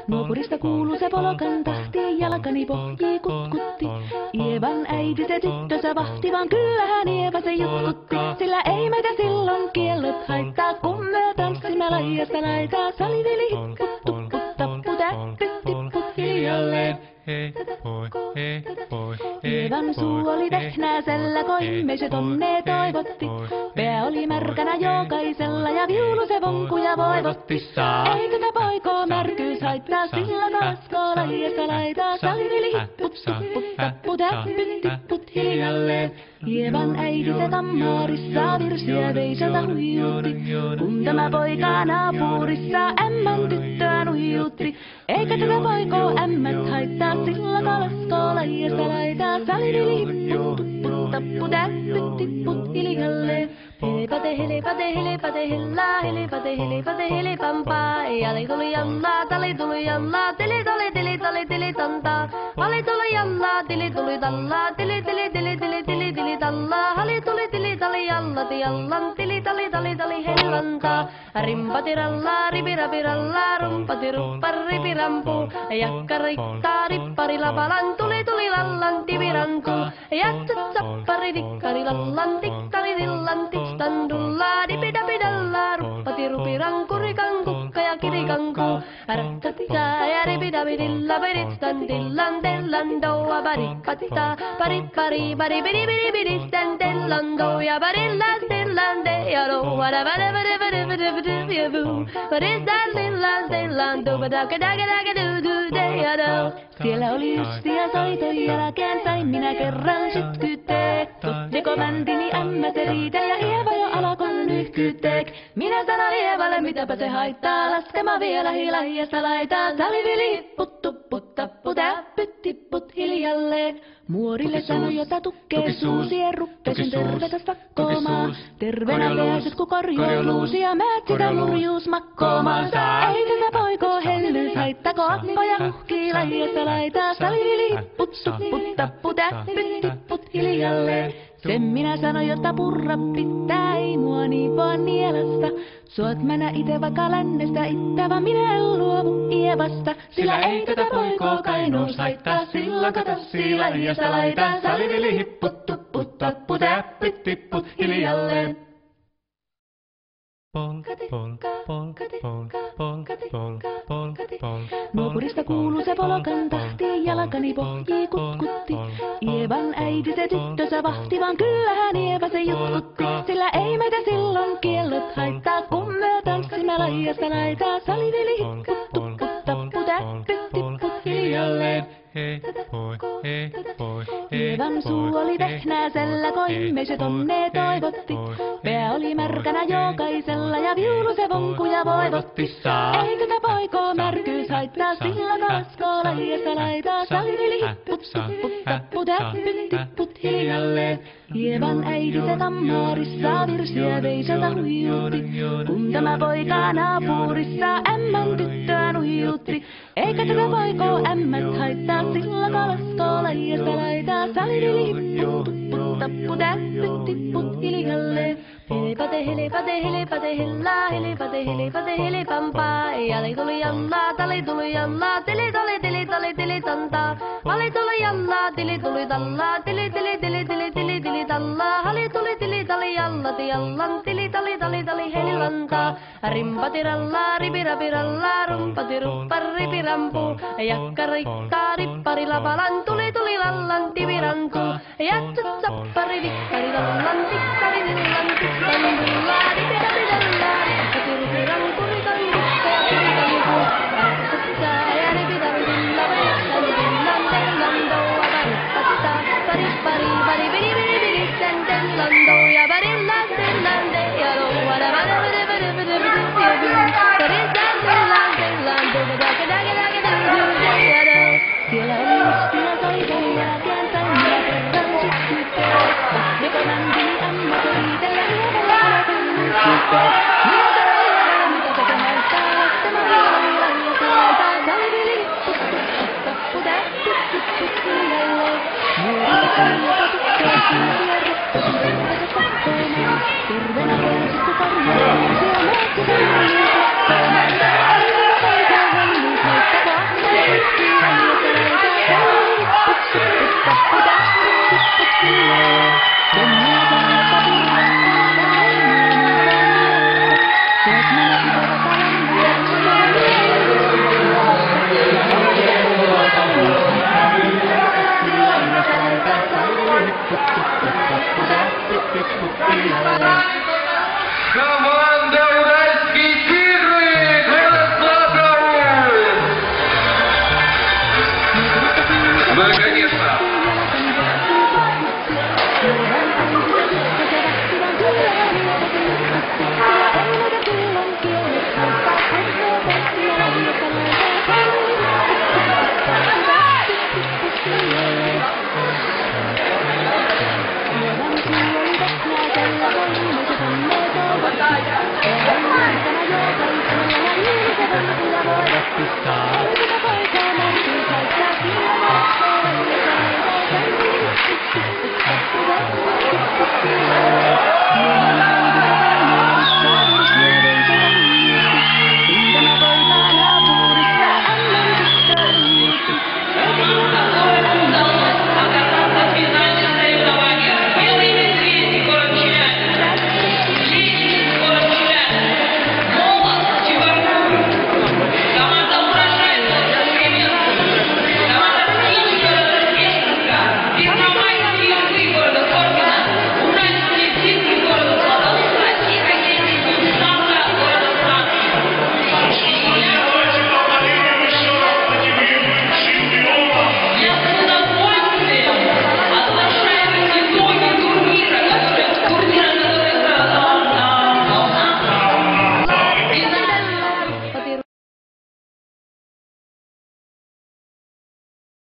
Nuopurista kuuluu se polokan tahti, jalkani pohjii kutkutti. Ievan äiti se tyttönsä vahti, vaan kyllähän Ieva se jutkutti. Sillä ei meitä silloin kiellot haittaa, kun me tanssimme laidasta laitaa. Salivili hipput, tupput, tappu, täppyt, tipput hiljalleen. Ievan suu oli vehnäisellä, koimme se tonne toivotti. Pää oli märkänä jokaisella ja viulu se vonkuja voivotti. Eikö se poikoo märkyys haittaa, sillä kaskoo laidasta laitaa. Salivili hipput, tupput, tappu, täppyt, tipput hiljalleen. Ievan äiti se tammaarissa virsiä veiseltä huijutti. Kun tämä poika naapurissa ämmän tyttöä nuijutti. Eikä tätä poikoo ämmät haittaa, sillä kalaskoo laidasta laitaa. Salivili hipput, tupput, tappu, täppyt, tipput hiljalleen. Helepate, helepate, helepate, hellaa, helepate, helepate, helepampaa. Jali tuli jallaa, tali tuli jallaa, tili tuli, tili tuli, tili tantaa. Hali tuli jallaa, tili tuli tallaa, tili tili, tili tili, tili tili tallaa. Hali tuli, tili tali jallati jallan, tili tali, tali tali hellantaa. Rimpati rallaa, ripirapi rallaa, rumpati ruppar, ripirampu. Jakka riittaa, rippari lapalan, tuli tuli lallan, tivirantu. Jatsat sappari, dikkari lallan, tikkari dillan, tikstandullaa, dipidapidallaa, ruppati rupiranku, rikankukka ja kirikanku. Rattattaa ja ripidapidilla, piristan dillan, tellan doa, parippatta, parippari, paripidipidipidistan, tellan doa, parillan, tellan dealo, siellä oli justia soiton jälkeen, sain minä kerran sytkyteek. Tutteko mäntini ämmä se riitä ja Ieva jo alkoi nyhkyteek. Minä sanon Ievalle, mitäpä se haittaa, laskema vielä hilahiasta laitaa. Salivili hipput, tupput, tappu, täppyt, tipput hiljalleen. Muorille sanoi, jota tukkee suusi, ruppesin tervetä sakkomaan. Terveenä pääset, kun korjouluusi ja määt sitä murjuus makkoomaan. Ei tätä poikoo hellyys haittako, akkoja muhkii laidasta laitaa. Salivili hipput, tupput, tappu, täppyt, tipput hiljalleen. Sen minä sanoin, jotta purra pitää, ei mua niipoa nielasta. Suot mä nää ite vaikka lännestä ittä, vaan minä en luovu Ievasta. Sillä ei tätä poikoo kainous haittaa, silloin kato laidasta laitaa. Salivili hipput, tupput, tappu, täppyt, tipput hiljalleen. Nuopurista kuuluu se polokan tahti, jalkani pohjii kutkutti. Ievan äiti se tyttönsä vahti, vaan kyllähän Ieva se jutkutti. Sillä ei meitä silloin kiellot haittaa, kun me tanssimme laidasta laitaa. Salivili hipput, tupput, tappu, täppyt, tipput hiljalleen. Ievan suu oli vehnäisellä, koimme se tonne toivotti. Pää oli märkänä jokaisella ja viulu se vonkuja voivotti. Ei tätä poikoo märkyys haittaa, sillä kaskoo laidasta laitaa. Salivili hipput, tupput, tappu, täppyt, tipput hiljalleen. Ievan äiti se tammaarissa virsiä veiseltä huijutti. Kun tämä poika naapurissa ämmän tyttöä nuijutti. Eikä tätä poikoo ämmät haittaa, sillä kalaskoo laidasta laitaa. Salivili hipput, tupput, tappu, täppyt, tipput hiljalleen. Helepate, helepate, helepate, hellaa, helepate, helepate, helepampaa. Jali tuli jallaa, tali tuli jallaa, tili tuli, tili tuli, tili tantaa. Hali tuli jallaa, tili tuli tallaa, tili tili, tili tili, tili tili tallaa. Hali tuli, tili tali jallati jallan, tili tali, tali tali hellantaa. Rimpati rallaa, ripirapi rallaa, rumpati ruppar, ripirampu. Jakka riittaa, rippari lapalan, tuli tuli lallan, tivirantu. Jatsat sappari, dikkari lallan, tikkari dillan, tikstandullaa, ripirapi dallaa, rippati rupiranku, rikankukka ja kirikanku. Rattattaa ja ripirapi dilla, veistan dillan, tellan doa, parippattaa, parippari, paripiripiripiristen, tellan doa, parillan, tellan dealo, siellä oli justia soiton jälkeen, sain minä kerran sytkyteek. Joko mäntini ämmä se riitellä Ievalla alkoi nyhkyteek. Minä sanoin Ievalle, mitä se haittaa, laskema vielä laidasta laitaa. Salivili hipput, tupput, tappu, täppyt, tipput hiljalleen. Muorille sanoi, jota tukkee suusi ja ruppesin tervetä sakkoomaan. Terveenä pääsit, kun korjaa uusia tipputtialle. Komandeudaski Kirri, Koloslavou! Наконец-то! Pistää